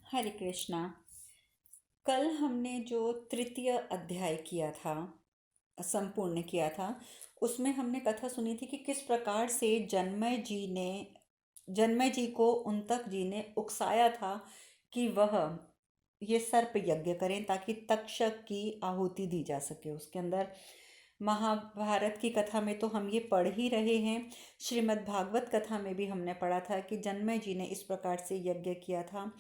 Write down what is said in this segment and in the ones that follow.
हरे कृष्णा। कल हमने जो तृतीय अध्याय किया था, संपूर्ण किया था, उसमें हमने कथा सुनी थी कि किस प्रकार से जन्मय जी को उनतक जी ने उकसाया था कि वह ये सर्प यज्ञ करें ताकि तक्षक की आहुति दी जा सके। उसके अंदर महाभारत की कथा में तो हम ये पढ़ ही रहे हैं, श्रीमद् भागवत कथा में भी हमने पढ़ा था कि जन्मय जी ने इस प्रकार से यज्ञ किया था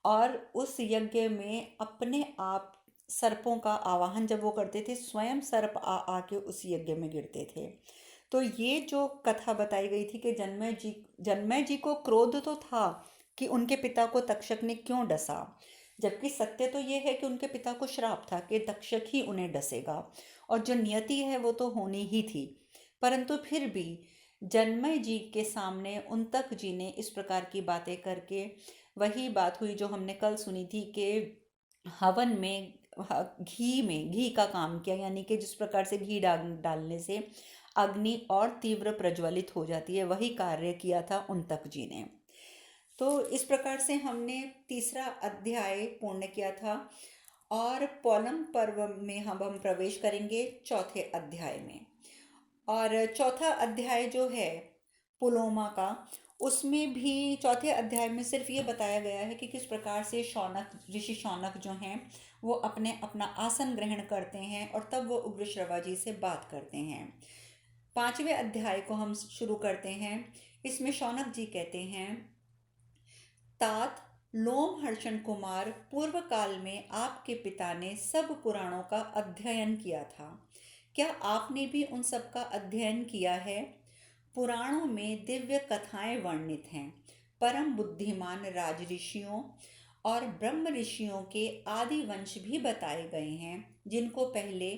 और उस यज्ञ में अपने आप सर्पों का आवाहन जब वो करते थे, स्वयं सर्प आ आके उस यज्ञ में गिरते थे। तो ये जो कथा बताई गई थी कि जन्मय जी को क्रोध तो था कि उनके पिता को तक्षक ने क्यों डसा, जबकि सत्य तो ये है कि उनके पिता को श्राप था कि तक्षक ही उन्हें डसेगा और जो नियति है वो तो होनी ही थी। परंतु फिर भी जन्मय जी के सामने उनतक जी ने इस प्रकार की बातें करके वही बात हुई जो हमने कल सुनी थी कि हवन में घी का काम किया, यानी कि जिस प्रकार से घी डालने से अग्नि और तीव्र प्रज्वलित हो जाती है, वही कार्य किया था उनतक जी ने। तो इस प्रकार से हमने तीसरा अध्याय पूर्ण किया था और पौलम पर्व में हम प्रवेश करेंगे चौथे अध्याय में। और चौथा अध्याय जो है पुलोमा का, उसमें भी चौथे अध्याय में सिर्फ ये बताया गया है कि किस प्रकार से ऋषि शौनक जो हैं वो अपना आसन ग्रहण करते हैं और तब वो उग्र श्रवा जी से बात करते हैं। पांचवें अध्याय को हम शुरू करते हैं। इसमें शौनक जी कहते हैं, तात लोमहर्षण कुमार, पूर्व काल में आपके पिता ने सब पुराणों का अध्ययन किया था। क्या आपने भी उन सब का अध्ययन किया है? पुराणों में दिव्य कथाएं वर्णित हैं। परम बुद्धिमान राज ऋषियों और ब्रह्म ऋषियों के आदि वंश भी बताए गए हैं, जिनको पहले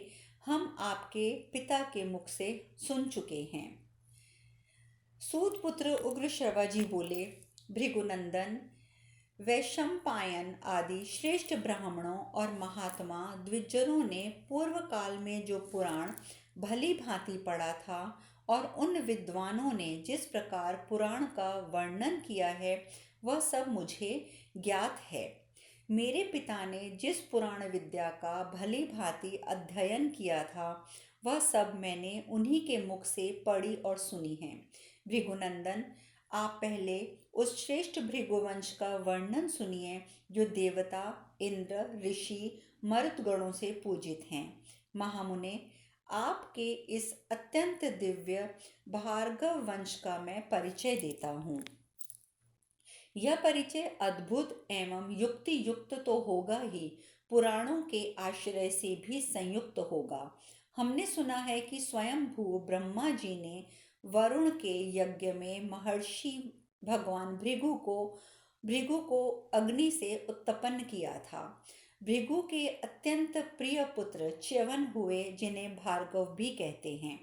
हम आपके पिता के मुख से सुन चुके हैं। सूत पुत्र उग्र श्रवा जी बोले, भृगुनंदन, वैशंपायन आदि श्रेष्ठ ब्राह्मणों और महात्मा द्विजरों ने पूर्व काल में जो पुराण भली भांति पढ़ा था और उन विद्वानों ने जिस प्रकार पुराण का वर्णन किया है वह सब मुझे ज्ञात है। मेरे पिता ने जिस पुराण विद्या का भली भांति अध्ययन किया था वह सब मैंने उन्हीं के मुख से पढ़ी और सुनी है। भृगुनंदन, आप पहले उस श्रेष्ठ भृगुवंश का वर्णन सुनिए जो देवता, इंद्र, ऋषि, मरुतगणों से पूजित हैं। महामुने, आपके इस अत्यंत दिव्य भार्गव वंश का मैं परिचय देता हूँ। यह परिचय अद्भुत एवं युक्ति युक्त तो होगा ही, पुराणों के आश्रय से भी संयुक्त होगा। हमने सुना है कि स्वयं भू ब्रह्मा जी ने वरुण के यज्ञ में महर्षि भगवान भृगु को अग्नि से उत्पन्न किया था। भृगु के अत्यंत प्रिय पुत्र च्यवन हुए, जिन्हें भार्गव भी कहते हैं।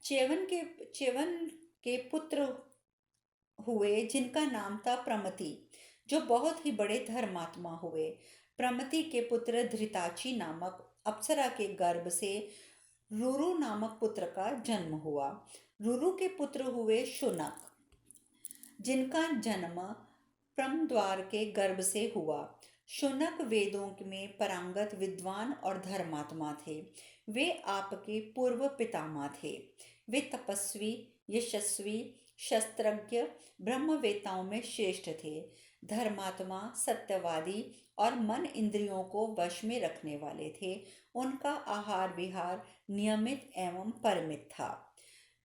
च्यवन के पुत्र हुए जिनका नाम था प्रमति, जो बहुत ही बड़े धर्मात्मा हुए। प्रमति के पुत्र धृताची नामक अप्सरा के गर्भ से रुरु नामक पुत्र का जन्म हुआ। रुरु के पुत्र हुए शुनक, जिनका जन्म प्रमद्वार के गर्भ से हुआ। शुनक वेदों में पारंगत विद्वान और धर्मात्मा थे। वे आपके पूर्व पितामह थे। वे तपस्वी, यशस्वी, शस्त्रज्ञ, ब्रह्मवेताओं में श्रेष्ठ थे। धर्मात्मा, सत्यवादी और मन इंद्रियों को वश में रखने वाले थे। उनका आहार विहार नियमित एवं परिमित था।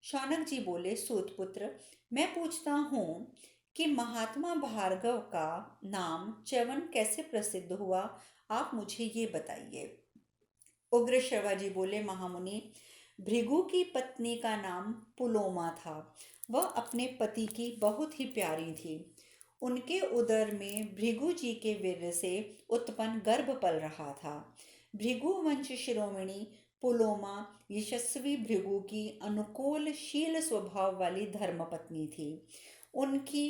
शौनक जी बोले, सूतपुत्र, मैं पूछता हूँ कि महात्मा भार्गव का नाम च्यवन कैसे प्रसिद्ध हुआ? आप मुझे ये बताइए। उग्र श्रवा जी बोले, महामुनि, भृगु की पत्नी का नाम पुलोमा था। वह अपने पति की बहुत ही प्यारी थी। उनके उदर में भृगु जी के वीर्य से उत्पन्न गर्भ पल रहा था। भृगु वंश शिरोमणि पुलोमा यशस्वी भृगु की अनुकूल शील स्वभाव वाली धर्मपत्नी थी। उनकी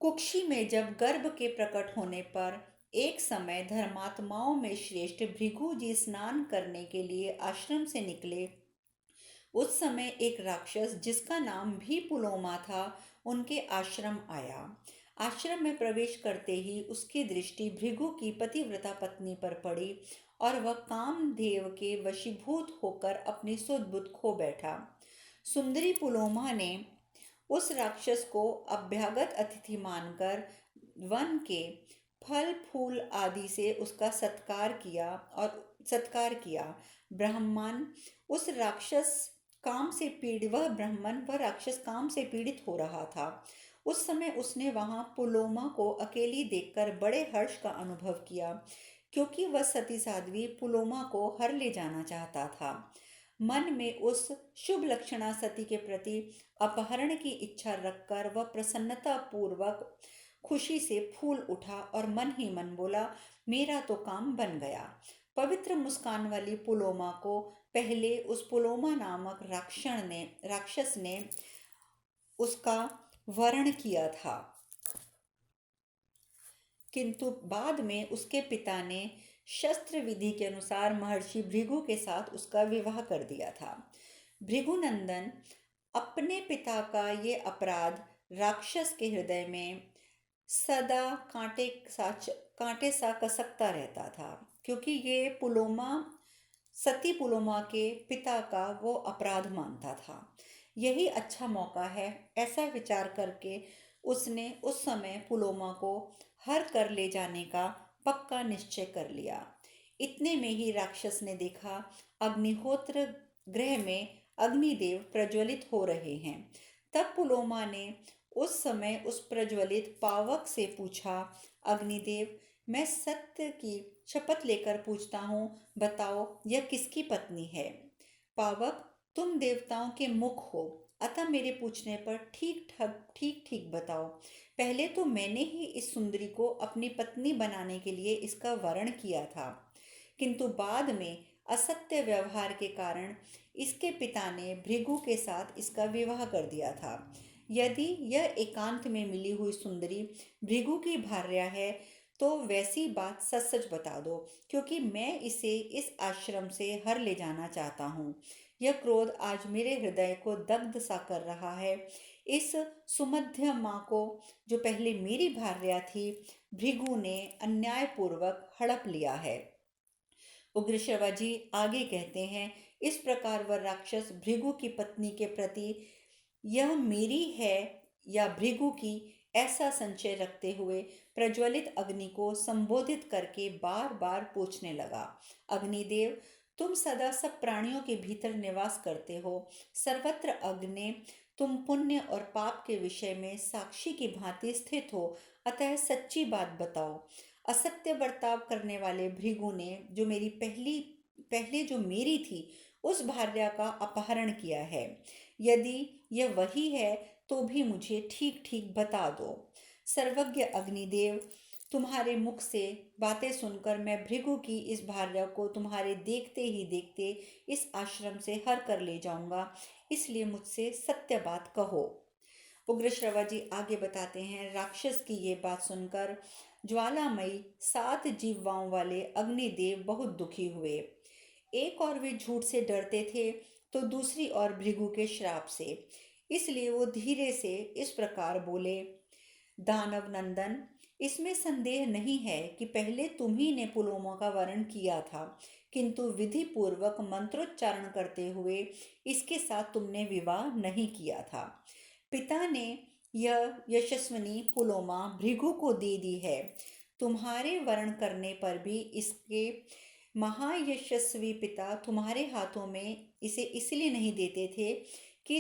कुक्षी में जब गर्भ के प्रकट होने पर एक समय धर्मात्माओं में श्रेष्ठ भृगु जी स्नान करने के लिए आश्रम से निकले। उस समय एक राक्षस जिसका नाम भी पुलोमा था उनके आश्रम आया। आश्रम में प्रवेश करते ही उसकी दृष्टि भृगु की पतिव्रता पत्नी पर पड़ी और वह कामदेव के वशीभूत होकर अपनी सुध बुध खो बैठा। सुंदरी पुलोमा ने उस राक्षस को अभ्यागत अतिथि मानकर वन के फल फूल आदि से उसका सत्कार किया। ब्राह्मण उस राक्षस वह राक्षस काम से पीड़ित हो रहा था। उस समय उसने वहां पुलोमा को अकेली देखकर बड़े हर्ष का अनुभव किया, क्योंकि वह सती साध्वी पुलोमा को हर ले जाना चाहता था। मन में उस शुभ लक्षणा सती के प्रति अपहरण की इच्छा रखकर वह प्रसन्नता पूर्वक खुशी से फूल उठा और मन ही मन बोला, मेरा तो काम बन गया। पवित्र मुस्कान वाली पुलोमा को पहले उस पुलोमा नामक राक्षस ने उसका वरण किया था, किंतु बाद में उसके पिता ने शस्त्र विधि के अनुसार महर्षि भृगु के साथ उसका विवाह कर दिया था। भृगुनंदन अपने पिता का ये अपराध राक्षस के हृदय में सदा कांटे सा कसकता रहता था, क्योंकि ये सती पुलोमा के पिता का वो अपराध मानता था। यही अच्छा मौका है, ऐसा विचार करके उसने उस समय पुलोमा को हर कर ले जाने का पक्का निश्चय कर लिया। इतने में ही राक्षस ने देखा अग्निहोत्र गृह में अग्निदेव प्रज्वलित हो रहे हैं। तब पुलोमा ने उस समय उस प्रज्वलित पावक से पूछा, अग्निदेव, मैं सत्य की शपथ लेकर पूछता हूँ, बताओ यह किसकी पत्नी है? पावक, तुम देवताओं के मुख हो, अतः मेरे पूछने पर ठीक ठीक बताओ। पहले तो मैंने ही इस सुंदरी को अपनी पत्नी बनाने के लिए इसका वरण किया था, किंतु बाद में असत्य व्यवहार के कारण इसके पिता ने भृगु के साथ इसका विवाह कर दिया था। यदि यह एकांत में मिली हुई सुंदरी भृगु की भार्या है तो वैसी बात सच सच बता दो, क्योंकि मैं इसे इस आश्रम से हर ले जाना चाहता हूँ। यह क्रोध आज मेरे हृदय को दग्ध सा कर रहा है। इस सुमध्य माँ को, जो पहले मेरी भार्या थी, भृगु ने अन्यायपूर्वक हड़प लिया है। उग्र शिवाजी आगे कहते हैं, इस प्रकार वह राक्षस भृगु की पत्नी के प्रति यह मेरी है या भृगु की ऐसा संशय रखते हुए प्रज्वलित अग्नि को संबोधित करके बार बार पूछने लगा, अग्निदेव, तुम सदा सब प्राणियों के भीतर निवास करते हो, सर्वत्र अग्नि, तुम पुण्य और पाप के विषय में साक्षी की भांति स्थित हो, अतः सच्ची बात बताओ। असत्य बर्ताव करने वाले भृगु ने पहले जो मेरी थी उस भार्या का अपहरण किया है। यदि यह वही है तो भी मुझे ठीक ठीक बता दो। सर्वज्ञ अग्निदेव, तुम्हारे मुख से बातें सुनकर मैं भृगु की इस भार्या को तुम्हारे देखते ही देखते इस आश्रम से हर कर ले जाऊंगा, इसलिए मुझसे सत्य बात कहो। उग्र श्रवाजी आगे बताते हैं, राक्षस की ये बात सुनकर ज्वालामयी 7 जीवाओं वाले अग्निदेव बहुत दुखी हुए। एक और वे झूठ से डरते थे तो दूसरी ओर भृगु के श्राप से। इसलिए वो धीरे से इस प्रकार बोले, दानव नंदन, इसमें संदेह नहीं है कि पहले तुम ही ने पुलोमा का वरण किया था, किंतु विधि पूर्वक मंत्रोच्चारण करते हुए इसके साथ तुमने विवाह नहीं किया था। पिता ने यह यशस्विनी पुलोमा भृगु को दे दी है। तुम्हारे वरण करने पर भी इसके महायशस्वी पिता तुम्हारे हाथों में इसे इसलिए नहीं देते थे कि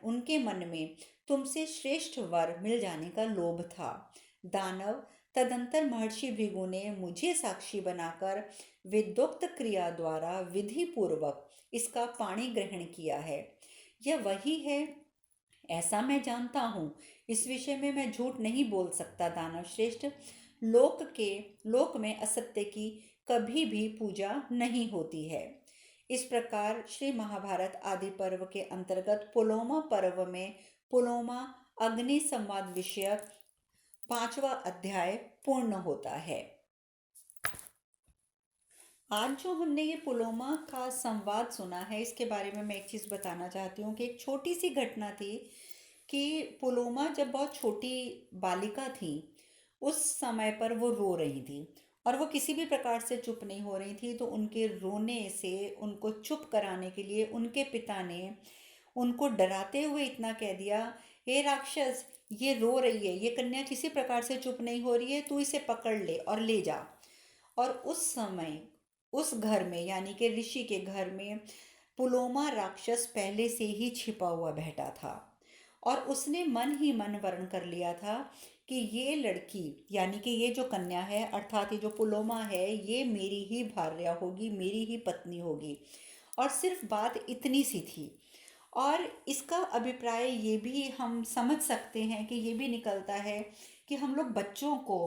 उनके मन में तुमसे श्रेष्ठ वर मिल जाने का लोभ था। दानव, तदंतर महर्षि भृगु ने मुझे साक्षी बनाकर विदोक्त क्रिया द्वारा विधि पूर्वक इसका पाणी ग्रहण किया है। यह वही है, ऐसा मैं जानता हूँ। इस विषय में मैं झूठ नहीं बोल सकता दानव श्रेष्ठ। लोक में असत्य की कभी भी पूजा नहीं होती है। इस प्रकार श्री महाभारत आदि पर्व के अंतर्गत पुलोमा पर्व में पुलोमा अग्नि संवाद विषयक 5वां अध्याय पूर्ण होता है। आज जो हमने ये पुलोमा का संवाद सुना है, इसके बारे में मैं एक चीज़ बताना चाहती हूँ कि एक छोटी सी घटना थी कि पुलोमा जब बहुत छोटी बालिका थी, उस समय पर वो रो रही थी और वो किसी भी प्रकार से चुप नहीं हो रही थी। तो उनके रोने से उनको चुप कराने के लिए उनके पिता ने उनको डराते हुए इतना कह दिया, हे राक्षस, ये रो रही है, ये कन्या किसी प्रकार से चुप नहीं हो रही है, तू इसे पकड़ ले और ले जा। और उस समय उस घर में, यानी कि ऋषि के घर में, पुलोमा राक्षस पहले से ही छिपा हुआ बैठा था और उसने मन ही मन वर्ण कर लिया था कि ये लड़की, यानी कि ये जो कन्या है, अर्थात ये जो पुलोमा है, ये मेरी ही भार्या होगी, मेरी ही पत्नी होगी। और सिर्फ बात इतनी सी थी। और इसका अभिप्राय ये भी हम समझ सकते हैं कि ये भी निकलता है कि हम लोग बच्चों को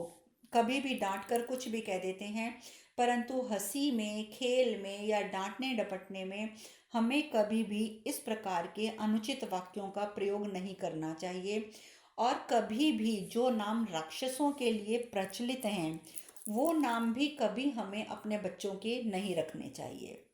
कभी भी डांट कर कुछ भी कह देते हैं, परंतु हंसी में, खेल में या डांटने डपटने में हमें कभी भी इस प्रकार के अनुचित वाक्यों का प्रयोग नहीं करना चाहिए। और कभी भी जो नाम राक्षसों के लिए प्रचलित हैं, वो नाम भी कभी हमें अपने बच्चों के नहीं रखने चाहिए।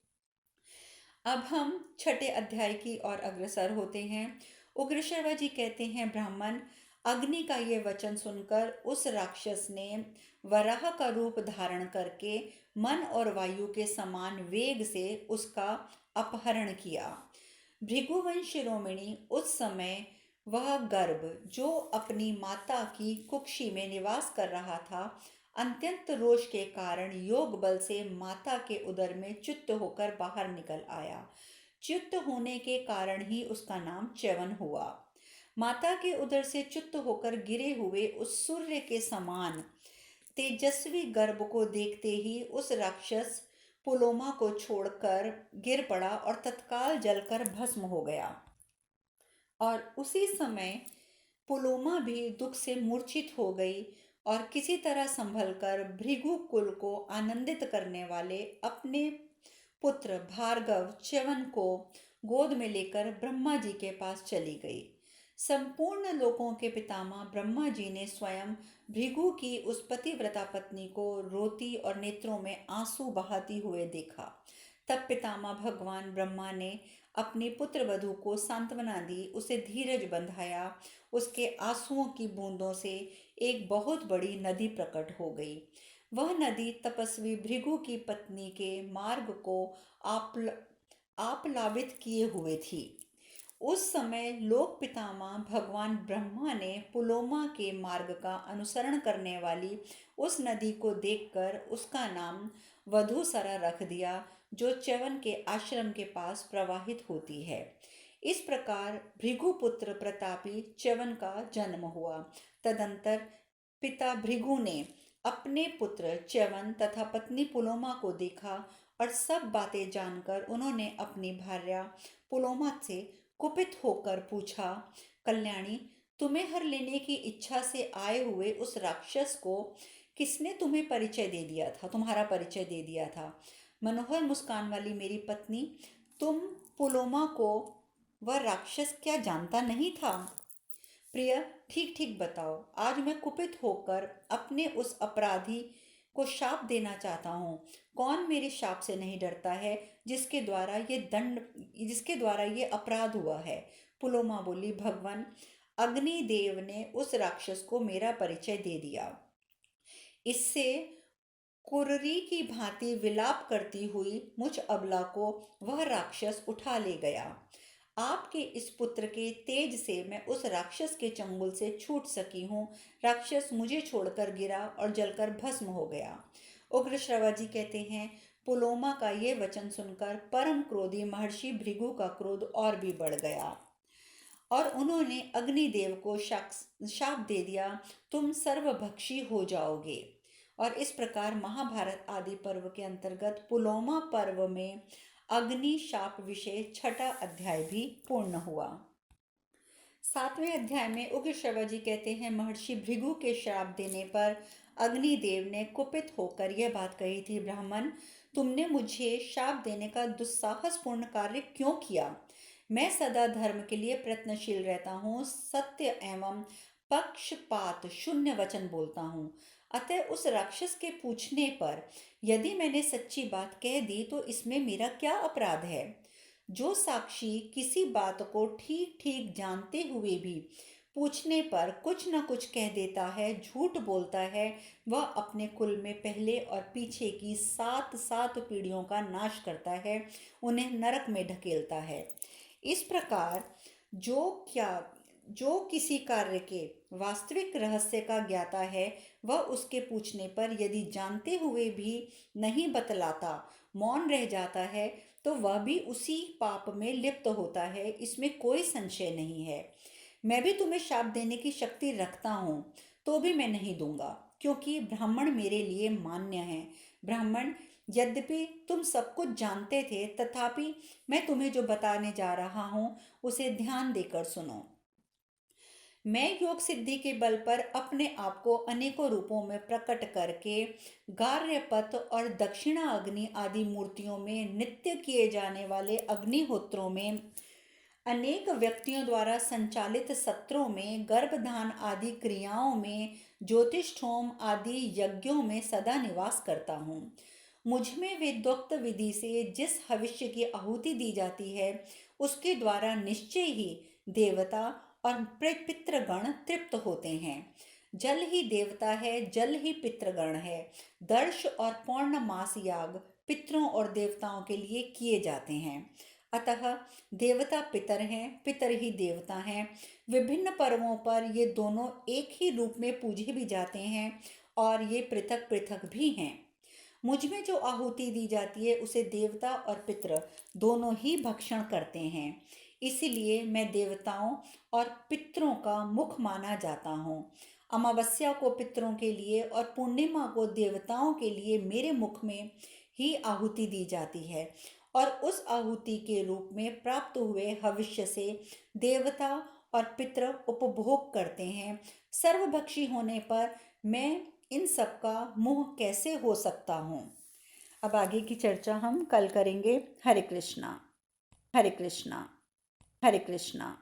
अब हम छठे अध्याय की ओर अग्रसर होते हैं। उग्रशर्वा जी कहते हैं, ब्राह्मण, अग्नि का ये वचन सुनकर उस राक्षस ने वराह का रूप धारण करके मन और वायु के समान वेग से उसका अपहरण किया। भृगुवंश शिरोमणि उस समय वह गर्भ जो अपनी माता की कुक्षी में निवास कर रहा था, अत्यंत रोष के कारण योग बल से माता के उदर में च्युत होकर बाहर निकल आया। च्युत होने के कारण ही उसका नाम च्यवन हुआ। माता के उदर से च्युत होकर गिरे हुए उस सूर्य के समान तेजस्वी गर्भ को देखते ही उस राक्षस पुलोमा को छोड़कर गिर पड़ा और तत्काल जलकर भस्म हो गया। और उसी समय पुलोमा भी दुख से मूर्छित हो गई और किसी तरह संभलकर भृगु कुल को आनंदित करने वाले अपने पुत्र भार्गव च्यवन को गोद में लेकर ब्रह्मा जी के पास चली गई। संपूर्ण लोकों के पितामह ब्रह्मा जी ने स्वयं भृगु की उस पतिव्रता पत्नी को रोती और नेत्रों में आंसू बहाती हुए देखा। तब पितामह भगवान ब्रह्मा ने अपनी पुत्र वधू को सांत्वना दी, उसे धीरज बंधाया। उसके आंसुओं की बूंदों से एक बहुत बड़ी नदी प्रकट हो गई। वह नदी तपस्वी भृगु की पत्नी के मार्ग को आप्लावित किए हुए थी। उस समय लोक पितामह भगवान ब्रह्मा ने पुलोमा के मार्ग का अनुसरण करने वाली उस नदी को देखकर उसका नाम वधूसरा रख दिया, जो च्यवन के आश्रम के पास प्रवाहित होती है। इस प्रकार भृगुपुत्र प्रतापी च्यवन का जन्म हुआ। तदंतर पिता भृगु ने अपने पुत्र च्यवन तथा पत्नी पुलोमा को देखा और सब बातें जानकर उन्होंने अपनी भार्या पुलोमा से कुपित होकर पूछा, कल्याणी, तुम्हें हर लेने की इच्छा से आए हुए उस राक्षस को किसने तुम्हें परिचय दे दिया था, तुम्हारा परिचय दे दिया था? मनोहर मुस्कान वाली मेरी पत्नी, तुम पुलोमा को वह राक्षस क्या जानता नहीं था? प्रिय, ठीक ठीक बताओ। आज मैं कुपित होकर अपने उस अपराधी को शाप देना चाहता हूँ। कौन मेरे शाप से नहीं डरता है, जिसके द्वारा ये अपराध हुआ है? पुलोमा बोली, भगवान, अग्निदेव ने उस राक्षस को मेरा परिचय दे दिया। इससे कुर्री की भांति विलाप करती हुई मुझ अबला को वह राक्षस उठा ले गया। आपके इस पुत्र के तेज से मैं उस राक्षस के चंगुल से छूट सकी हूँ। राक्षस मुझे छोड़कर गिरा और जलकर भस्म हो गया। उग्रश्रवा जी कहते हैं, पुलोमा का ये वचन सुनकर परम क्रोधी महर्षि भृगु का क्रोध और भी बढ़ गया और उन्होंने अग्निदेव को शाप दे दिया, तुम सर्वभक्षी हो जाओगे। और इस प्रकार महाभारत आदि पर्व के अंतर्गत पुलोमा पर्व में अग्नि शाप विषय छठा अध्याय भी पूर्ण हुआ। सातवें अध्याय में उग्रश्रवा जी कहते हैं, महर्षि भृगु के श्राप देने पर अग्निदेव ने कुपित होकर यह बात कही थी, ब्राह्मण, तुमने मुझे शाप देने का दुस्साहसपूर्ण कार्य क्यों किया? मैं सदा धर्म के लिए प्रयत्नशील रहता हूँ, सत्य एवं पक्षपात शून्य वचन बोलता हूँ। अतः उस राक्षस के पूछने पर यदि मैंने सच्ची बात कह दी तो इसमें मेरा क्या अपराध है? जो साक्षी किसी बात को ठीक ठीक जानते हुए भी पूछने पर कुछ न कुछ कह देता है, झूठ बोलता है, वह अपने कुल में पहले और पीछे की 7 पीढ़ियों का नाश करता है, उन्हें नरक में ढकेलता है। इस प्रकार जो क्या जो किसी कार्य के वास्तविक रहस्य का ज्ञाता है, वह उसके पूछने पर यदि जानते हुए भी नहीं बतलाता, मौन रह जाता है, तो वह भी उसी पाप में लिप्त होता है, इसमें कोई संशय नहीं है। मैं भी तुम्हें शाप देने की शक्ति रखता हूँ, तो भी मैं नहीं दूंगा, क्योंकि ब्राह्मण मेरे लिए मान्य है। ब्राह्मण, यद्यपि तुम सब कुछ जानते थे, तथापि मैं तुम्हें जो बताने जा रहा हूँ उसे ध्यान देकर सुनो। मैं योग सिद्धि के बल पर अपने आप को अनेकों रूपों में प्रकट करके गार्यपथ और दक्षिणा अग्नि आदि मूर्तियों में नित्य किए जाने वाले अग्निहोत्रों में, अनेक व्यक्तियों द्वारा संचालित सत्रों में, गर्भधान आदि क्रियाओं में, ज्योतिष्ठोम आदि यज्ञों में सदा निवास करता हूँ। मुझ में वेदोक्त विधि से जिस भविष्य की आहुति दी जाती है, उसके द्वारा निश्चय ही देवता और पितृगण तृप्त होते हैं। जल ही देवता है, जल ही पितृगण है। दर्श और पौर्णमास याग पितरों और देवताओं के लिए किए जाते हैं। अतः देवता पितर हैं, पितर ही देवता हैं। विभिन्न पर्वों पर ये दोनों एक ही रूप में पूजे भी जाते हैं और ये पृथक पृथक भी हैं। मुझ में जो आहुति दी जाती है उसे देवता और पितर दोनों ही भक्षण करते हैं। इसीलिए मैं देवताओं और पितरों का मुख माना जाता हूँ। अमावस्या को पितरों के लिए और पूर्णिमा को देवताओं के लिए मेरे मुख में ही आहुति दी जाती है, और उस आहुति के रूप में प्राप्त हुए भविष्य से देवता और पितर उपभोग करते हैं। सर्वभक्षी होने पर मैं इन सब का मुंह कैसे हो सकता हूँ। अब आगे की चर्चा हम कल करेंगे। हरे कृष्णा, हरे कृष्णा, हरे कृष्णा।